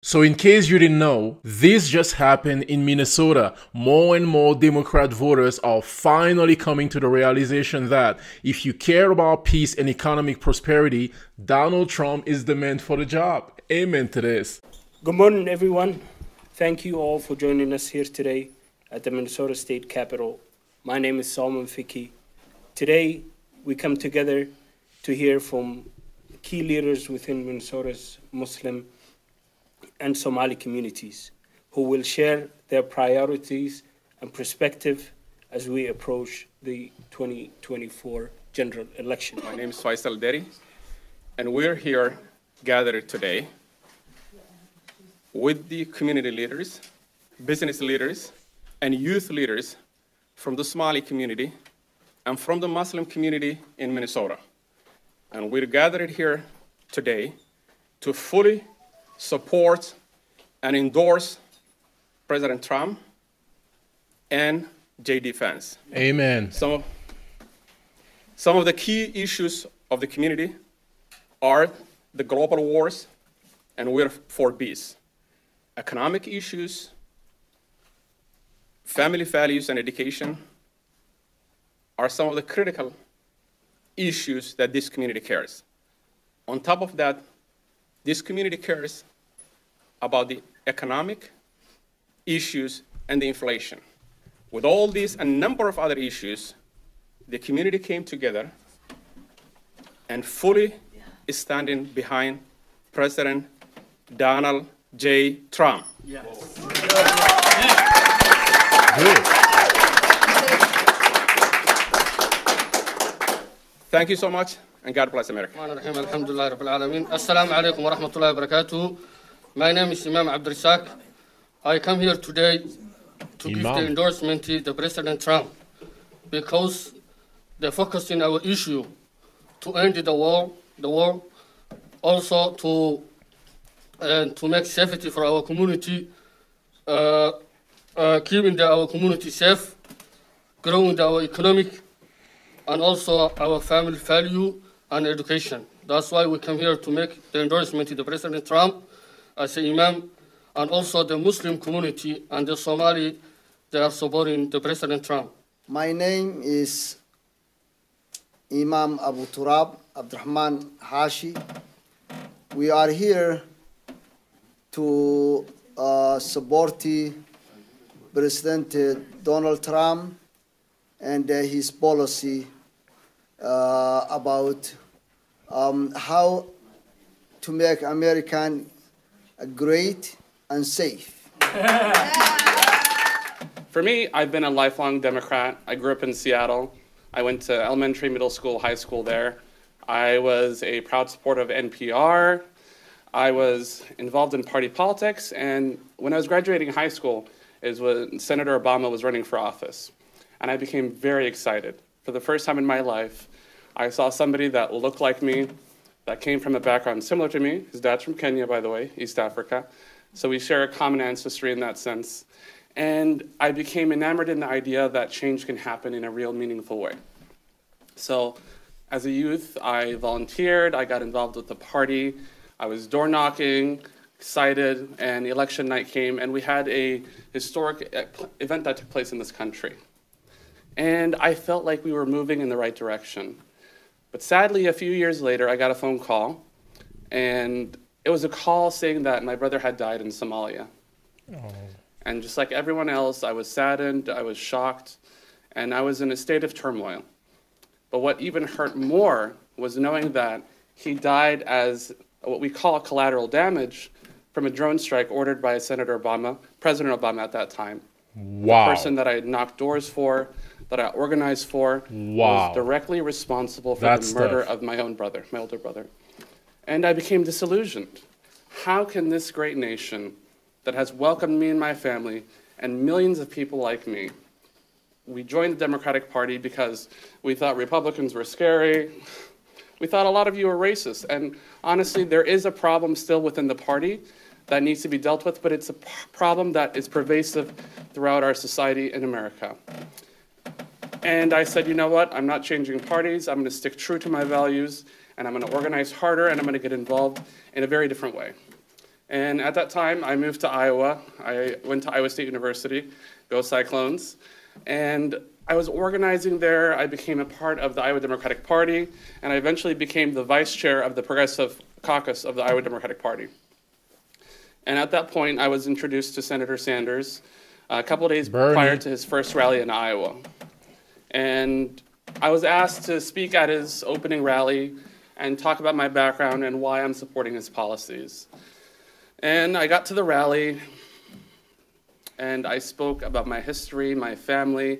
So in case you didn't know, this just happened in Minnesota. More and more Democrat voters are finally coming to the realization that if you care about peace and economic prosperity, Donald Trump is the man for the job. Amen to this. Good morning, everyone. Thank you all for joining us here today at the Minnesota State Capitol. My name is Salman Fiki. Today, we come together to hear from key leaders within Minnesota's Muslim and Somali communities who will share their priorities and perspective as we approach the 2024 general election. My name is Faisal Deri, and we're here gathered today with the community leaders, business leaders, and youth leaders from the Somali community and from the Muslim community in Minnesota. And we're gathered here today to fully support and endorse President Trump and J.D. Vance. Amen. Some of the key issues of the community are the global wars, and we're for peace. Economic issues, family values, and education are some of the critical issues that this community cares. On top of that, this community cares about the economic issues and the inflation. With all these and a number of other issues, the community came together and fully is standing behind President Donald J. Trump. Yes. Thank you so much, and God bless America. Assalamu alaikum wa rahmatullahi wa barakatuh. My name is Imam Abdurrasak. I come here today to give the endorsement to the President Trump because they focus in our issue to end the war, also to make safety for our community, keeping our community safe, growing our economic, and also our family value and education. That's why we come here to make the endorsement to the President Trump as an imam, and also the Muslim community and the Somali, they are supporting the President Trump. My name is Imam Abu Turab Abdurrahman Hashi. We are here to support President Donald Trump and his policy about how to make America great and safe. For me, I've been a lifelong Democrat. I grew up in Seattle. I went to elementary, middle school, high school there. I was a proud supporter of NPR. I was involved in party politics, and when I was graduating high school is when Senator Obama was running for office. And I became very excited. For the first time in my life, I saw somebody that looked like me, that came from a background similar to me. His dad's from Kenya, by the way, East Africa. So we share a common ancestry in that sense. And I became enamored in the idea that change can happen in a real meaningful way. So as a youth, I volunteered, I got involved with the party, I was door knocking, excited, and election night came, and we had a historic event that took place in this country. And I felt like we were moving in the right direction. But sadly, a few years later, I got a phone call, and it was a call saying that my brother had died in Somalia. Oh. And just like everyone else, I was saddened, I was shocked, and I was in a state of turmoil. But what even hurt more was knowing that he died as what we call collateral damage from a drone strike ordered by Senator Obama, President Obama at that time. Wow. The person that I had knocked doors for, that I organized for, was directly responsible for the murder of my own brother, my older brother. And I became disillusioned. How can this great nation that has welcomed me and my family and millions of people like me, we joined the Democratic Party because we thought Republicans were scary. We thought a lot of you were racist. And honestly, there is a problem still within the party that needs to be dealt with, but it's a problem that is pervasive throughout our society in America. And I said, you know what? I'm not changing parties. I'm going to stick true to my values, and I'm going to organize harder, and I'm going to get involved in a very different way. And at that time, I moved to Iowa. I went to Iowa State University, go Cyclones. And I was organizing there. I became a part of the Iowa Democratic Party, and I eventually became the vice chair of the Progressive Caucus of the Iowa Democratic Party. And at that point, I was introduced to Senator Sanders a couple of days prior to his first rally in Iowa. And I was asked to speak at his opening rally and talk about my background and why I'm supporting his policies. And I got to the rally, and I spoke about my history, my family,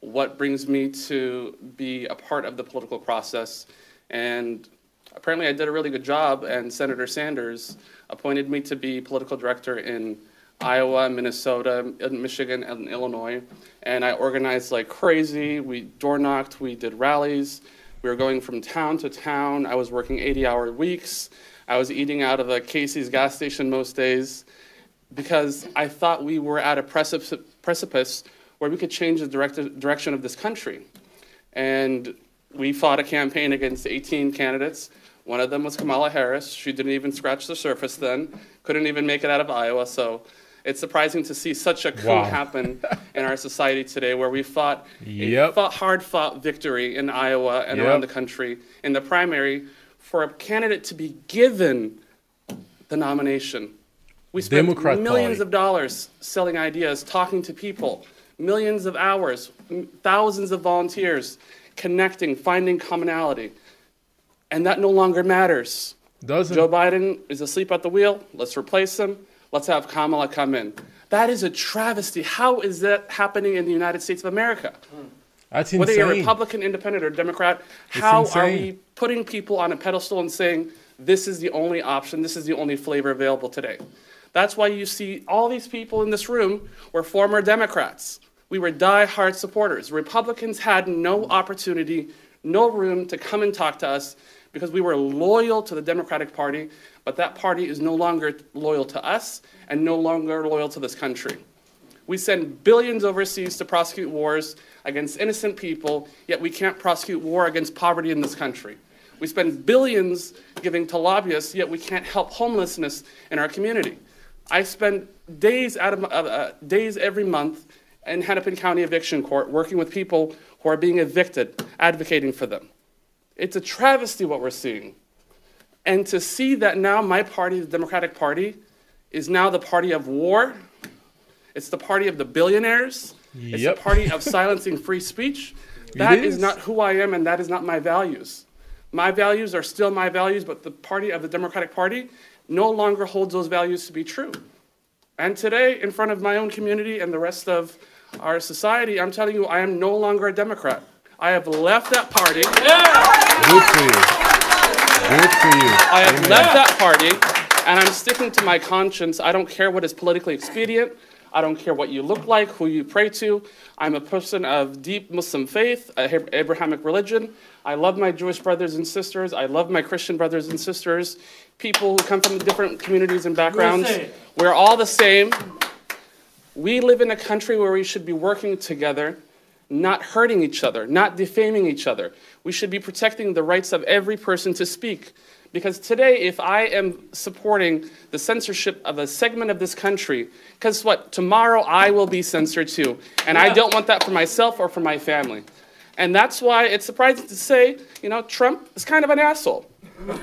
what brings me to be a part of the political process. And apparently I did a really good job, and Senator Sanders appointed me to be political director in Iowa, Minnesota, Michigan, and Illinois. And I organized like crazy. We door knocked, we did rallies. We were going from town to town. I was working 80-hour weeks. I was eating out of a Casey's gas station most days because I thought we were at a precipice where we could change the direction of this country. And we fought a campaign against 18 candidates. One of them was Kamala Harris. She didn't even scratch the surface then, couldn't even make it out of Iowa. So it's surprising to see such a coup happen in our society today, where we fought a hard-fought victory in Iowa and around the country in the primary for a candidate to be given the nomination. We spent millions of dollars selling ideas, talking to people, millions of hours, thousands of volunteers, connecting, finding commonality. And that no longer matters. Joe Biden is asleep at the wheel. Let's replace him. Let's have Kamala come in. That is a travesty. How is that happening in the United States of America? That's insane. Whether you're Republican, Independent, or Democrat, how are we putting people on a pedestal and saying, this is the only option, this is the only flavor available today? That's why you see all these people in this room were former Democrats. We were die-hard supporters. Republicans had no opportunity, no room to come and talk to us because we were loyal to the Democratic Party, but that party is no longer loyal to us and no longer loyal to this country. We send billions overseas to prosecute wars against innocent people, yet we can't prosecute war against poverty in this country. We spend billions giving to lobbyists, yet we can't help homelessness in our community. I spend days every month in Hennepin County Eviction Court working with people who are being evicted, advocating for them. It's a travesty what we're seeing. And to see that now my party, the Democratic Party, is now the party of war, it's the party of the billionaires, it's the party of silencing free speech, that is not who I am and that is not my values. My values are still my values, but the party of the Democratic Party no longer holds those values to be true. And today, in front of my own community and the rest of our society, I'm telling you, I am no longer a Democrat. I have left that party. Good for you. Good for you. I have left that party, and I'm sticking to my conscience. I don't care what is politically expedient. I don't care what you look like, who you pray to. I'm a person of deep Muslim faith, Abrahamic religion. I love my Jewish brothers and sisters. I love my Christian brothers and sisters. People who come from different communities and backgrounds. We're all the same. We live in a country where we should be working together, not hurting each other, not defaming each other. We should be protecting the rights of every person to speak. Because today, if I am supporting the censorship of a segment of this country, guess what? Tomorrow I will be censored too. And I don't want that for myself or for my family. And that's why it's surprising to say, you know, Trump is kind of an asshole,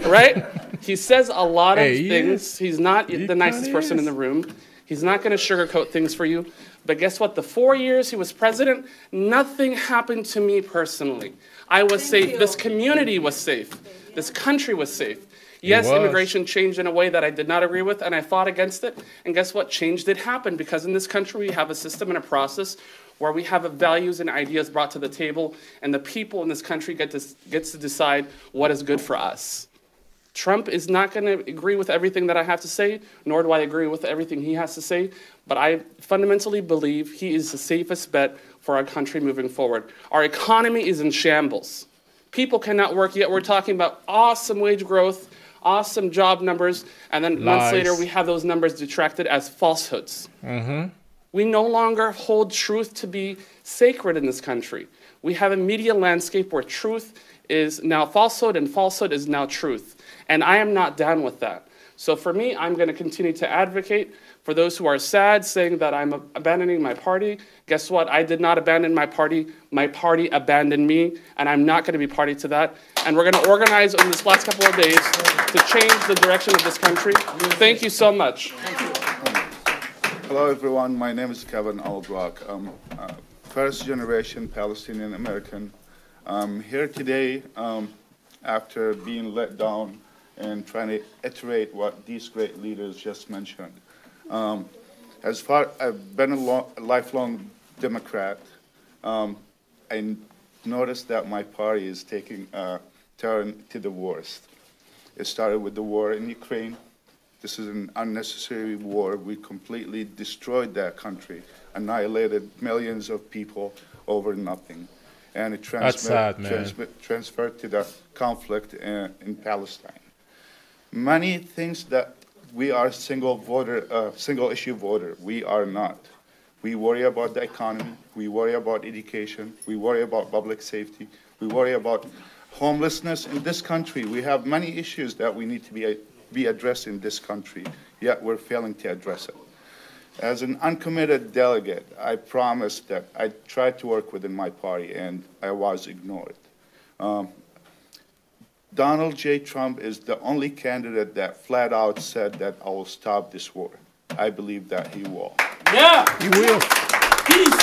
right? He says a lot of things. He's not the nicest person in the room. He's not going to sugarcoat things for you. But guess what? The 4 years he was president, nothing happened to me personally. I was safe. This community was safe. This country was safe. Yes, immigration changed in a way that I did not agree with, and I fought against it. And guess what? Change did happen, because in this country we have a system and a process where we have values and ideas brought to the table, and the people in this country gets to decide what is good for us. Trump is not going to agree with everything that I have to say, nor do I agree with everything he has to say, but I fundamentally believe he is the safest bet for our country moving forward. Our economy is in shambles. People cannot work, yet we're talking about awesome wage growth, awesome job numbers, and then months later we have those numbers detracted as falsehoods. We no longer hold truth to be sacred in this country. We have a media landscape where truth is now falsehood and falsehood is now truth. And I am not down with that. So for me, I'm going to continue to advocate for those who are sad, saying that I'm abandoning my party. Guess what? I did not abandon my party. My party abandoned me, and I'm not going to be party to that. And we're going to organize in this last couple of days to change the direction of this country. Thank you so much. Hello, everyone. My name is Kevin Aldrock. I'm first-generation Palestinian American. I'm here today after being let down and trying to iterate what these great leaders just mentioned. I've been a lifelong Democrat. I noticed that my party is taking a turn to the worst. It started with the war in Ukraine. This is an unnecessary war. We completely destroyed that country, annihilated millions of people over nothing. And it transferred to the conflict in Palestine. Many things that we are single issue voter. We are not. We worry about the economy. We worry about education. We worry about public safety. We worry about homelessness in this country. We have many issues that we need to be addressed in this country, yet we're failing to address it. As an uncommitted delegate, I promised that I'd try to work within my party, and I was ignored. Donald J. Trump is the only candidate that flat out said that I will stop this war. I believe that he will. Yeah, He will. peace.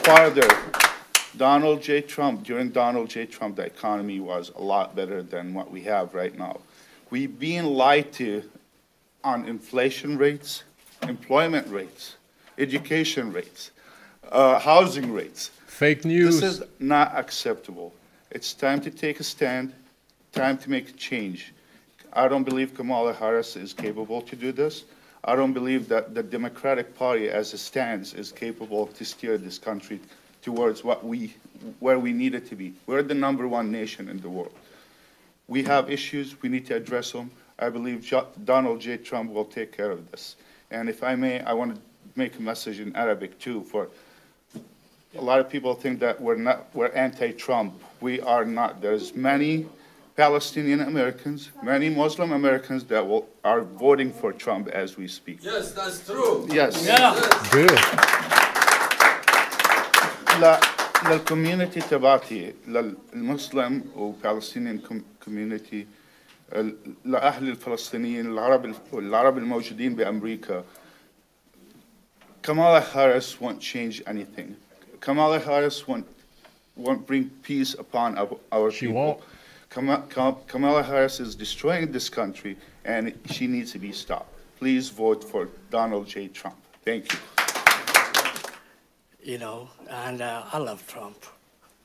Farther, during Donald J. Trump, the economy was a lot better than what we have right now. We've been lied to on inflation rates, employment rates, education rates, housing rates. Fake news. This is not acceptable. It's time to take a stand, time to make a change. I don't believe Kamala Harris is capable to do this. I don't believe that the Democratic Party as it stands is capable to steer this country towards where we need it to be. We're the #1 nation in the world. We have issues, we need to address them. I believe Donald J. Trump will take care of this. And if I may, I want to make a message in Arabic too. For a lot of people think that we're anti-Trump. We are not. There's many Palestinian Americans, many Muslim Americans that are voting for Trump as we speak. Yes, that's true. Yes. Yeah. Good. للكوميونتي تبعتي للمسلم وبالستينيان كوميونتي لأهل الفلسطينيين العرب الموجودين بأمريكا. Kamala Harris won't change anything. Kamala Harris won't bring peace upon our She people. won't. Kamala Harris is destroying this country, and she needs to be stopped. Please vote for Donald J. Trump. Thank you. You know, and I love Trump.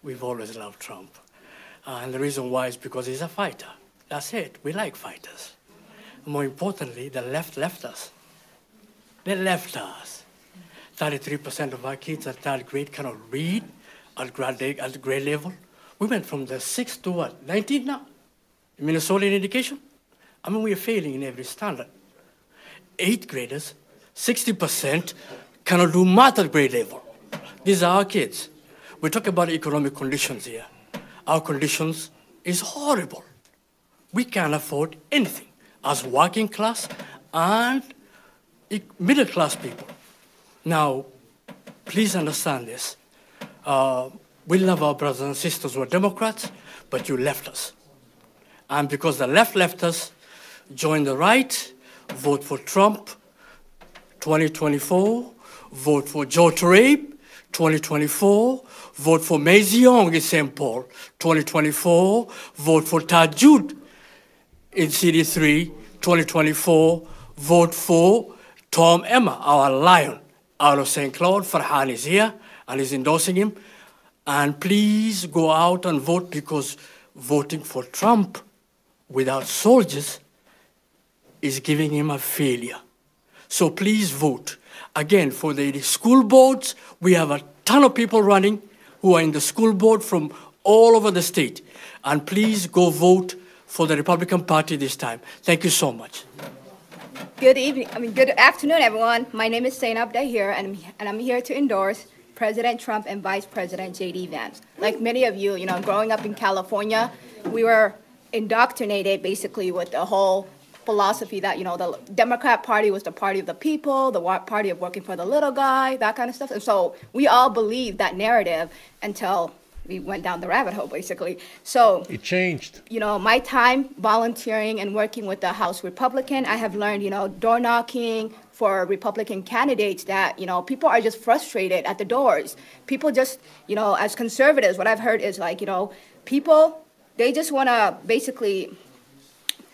We've always loved Trump. And the reason why is because he's a fighter. That's it. We like fighters. More importantly, the left left us. They left us. 33% of our kids at third grade cannot read at grade level. We went from the 6th to what, 19 now? In Minnesota in education? I mean, we are failing in every standard. 8th graders, 60% cannot do math at grade level. These are our kids. We talk about economic conditions here. Our conditions is horrible. We can't afford anything as working class and middle class people. Now, please understand this. We love our brothers and sisters who are Democrats, but you left us. And because the left left us, join the right, vote for Trump, 2024, vote for Joe Trabe, 2024, vote for Mazie Young in St. Paul, 2024, vote for Tajud in CD3, 2024, vote for Tom Emma, our lion, out of St. Cloud. Farhan is here and is endorsing him. And please go out and vote, because voting for Trump without soldiers is giving him a failure. So please vote. Again, for the school boards, we have a ton of people running who are in the school board from all over the state. And please go vote for the Republican Party this time. Thank you so much. Good afternoon, everyone. My name is Zainab Dahir, and I'm here to endorse President Trump and Vice President J.D. Vance. Like many of you, growing up in California, we were indoctrinated basically with the whole philosophy that, the Democrat Party was the party of the people, the party of working for the little guy, that kind of stuff. And so we all believed that narrative until we went down the rabbit hole, basically. So it changed. My time volunteering and working with the House Republican, I have learned, door knocking for Republican candidates that, people are just frustrated at the doors. People just, as conservatives, what I've heard is like, people, they just want to basically,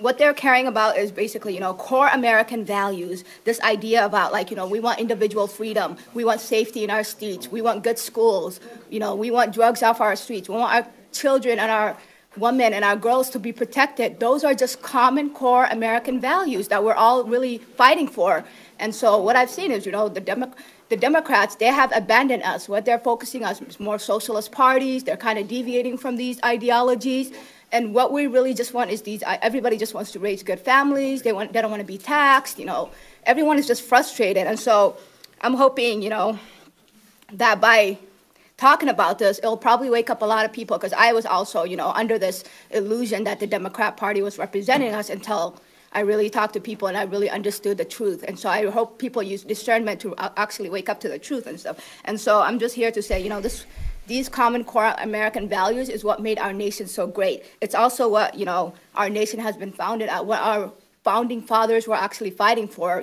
what they're caring about is basically, core American values. This idea about like, we want individual freedom. We want safety in our streets. We want good schools. We want drugs off our streets. We want our children and our women and our girls to be protected. Those are just common core American values that we're all really fighting for. And so what I've seen is, the Democrats, they have abandoned us. What they're focusing on is more socialist parties. They're kind of deviating from these ideologies. And what we really just want is everybody just wants to raise good families. They don't want to be taxed. Everyone is just frustrated. And so I'm hoping, that by talking about this, it'll probably wake up a lot of people, because I was also, under this illusion that the Democrat Party was representing us until I really talked to people and I really understood the truth. And so I hope people use discernment to actually wake up to the truth and stuff. And so I'm just here to say, these common core American values is what made our nation so great. It's also what, our nation has been founded at, what our founding fathers were actually fighting for,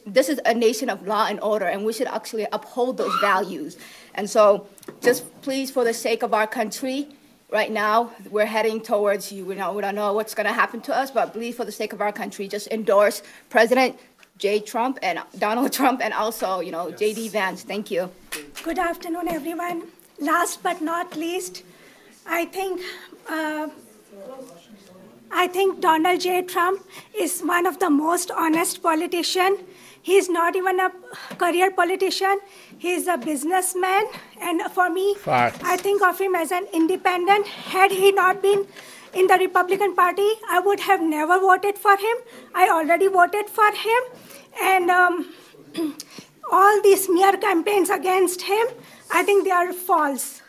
this is a nation of law and order, and we should actually uphold those values. And so just please, for the sake of our country, right now, we're heading towards, we don't know what's going to happen to us, but please, for the sake of our country, just endorse President Trump and Donald Trump, and also, J.D. Vance. Thank you. Good afternoon, everyone. Last but not least, I think Donald J. Trump is one of the most honest politicians. He's not even a career politician. He's a businessman. And for me, Facts. I think of him as an independent. Had he not been in the Republican Party, I would have never voted for him. I already voted for him. And all these smear campaigns against him, I think they are false.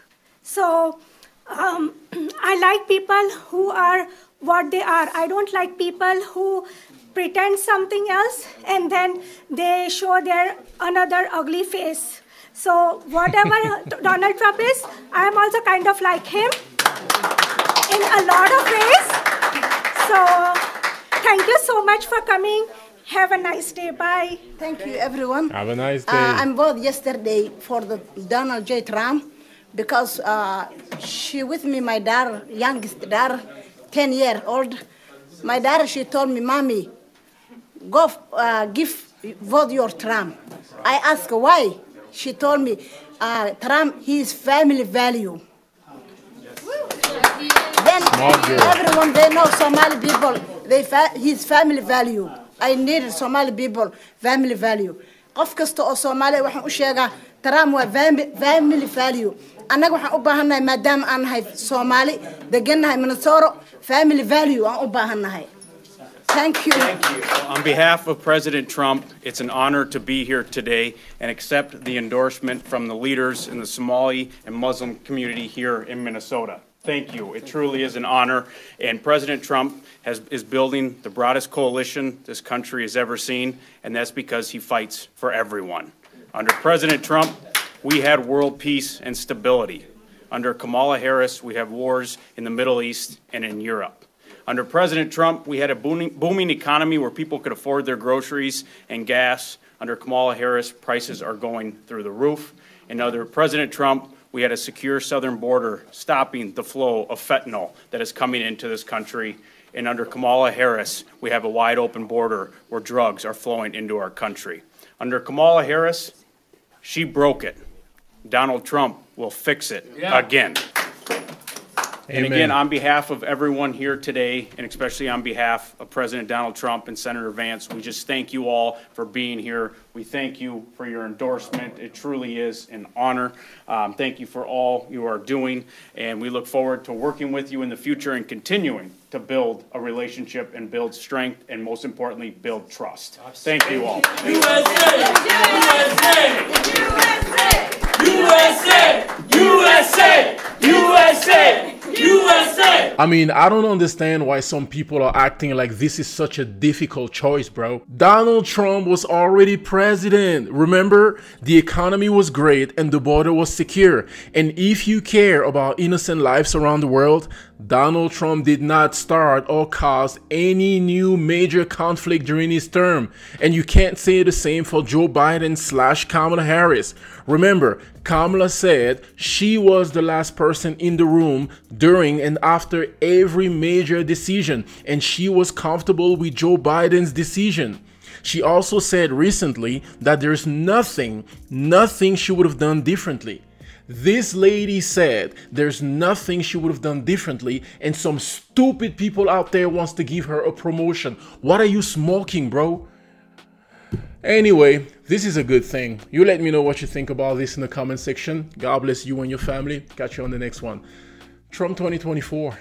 So I like people who are what they are. I don't like people who pretend something else and then they show their another ugly face. So whatever Donald Trump is, I'm also kind of like him in a lot of ways. So thank you so much for coming. Have a nice day. Bye. Thank you, everyone. Have a nice day. I voted yesterday for the Donald J. Trump because she with me, my daughter, youngest daughter, 10-year-old. My daughter, she told me, Mommy, go vote your Trump. I asked her why. She told me, Trump, his family value. Then everyone, they know Somali people, his family value. I need Somali people, family value. Qof kasta oo Soomaali waxaan u sheegaa Trump waa family value. Anaga waxaan u baahanahay maadaama aan nahay Soomaali, degannahay Minnesota, family value aan u baahanahay. Thank you. Thank you. On behalf of President Trump, it's an honor to be here today and accept the endorsement from the leaders in the Somali and Muslim community here in Minnesota. Thank you. It truly is an honor. And President Trump is building the broadest coalition this country has ever seen, and that's because he fights for everyone. Under President Trump, we had world peace and stability. Under Kamala Harris, we have wars in the Middle East and in Europe. Under President Trump, we had a booming economy where people could afford their groceries and gas. Under Kamala Harris, prices are going through the roof. And under President Trump, we had a secure southern border stopping the flow of fentanyl that is coming into this country. And under Kamala Harris, we have a wide open border where drugs are flowing into our country. Under Kamala Harris, she broke it. Donald Trump will fix it again. And again, on behalf of everyone here today, and especially on behalf of President Donald Trump and Senator Vance, we just thank you all for being here. We thank you for your endorsement. It truly is an honor. Thank you for all you are doing, and we look forward to working with you in the future and continuing to build a relationship and build strength, and most importantly, build trust. Thank you all. USA! USA! USA! USA! USA! USA! I mean, I don't understand why some people are acting like this is such a difficult choice, bro. Donald Trump was already president. Remember? The economy was great and the border was secure. And if you care about innocent lives around the world, Donald Trump did not start or cause any new major conflict during his term. And you can't say the same for Joe Biden / Kamala Harris. Remember, Kamala said she was the last person in the room during and after every major decision, and she was comfortable with Joe Biden's decision. She also said recently that there's nothing she would have done differently. This lady said there's nothing she would have done differently, and some stupid people out there wants to give her a promotion. What are you smoking, bro? Anyway, this is a good thing. You let me know what you think about this in the comment section. God bless you and your family. Catch you on the next one. Trump 2024.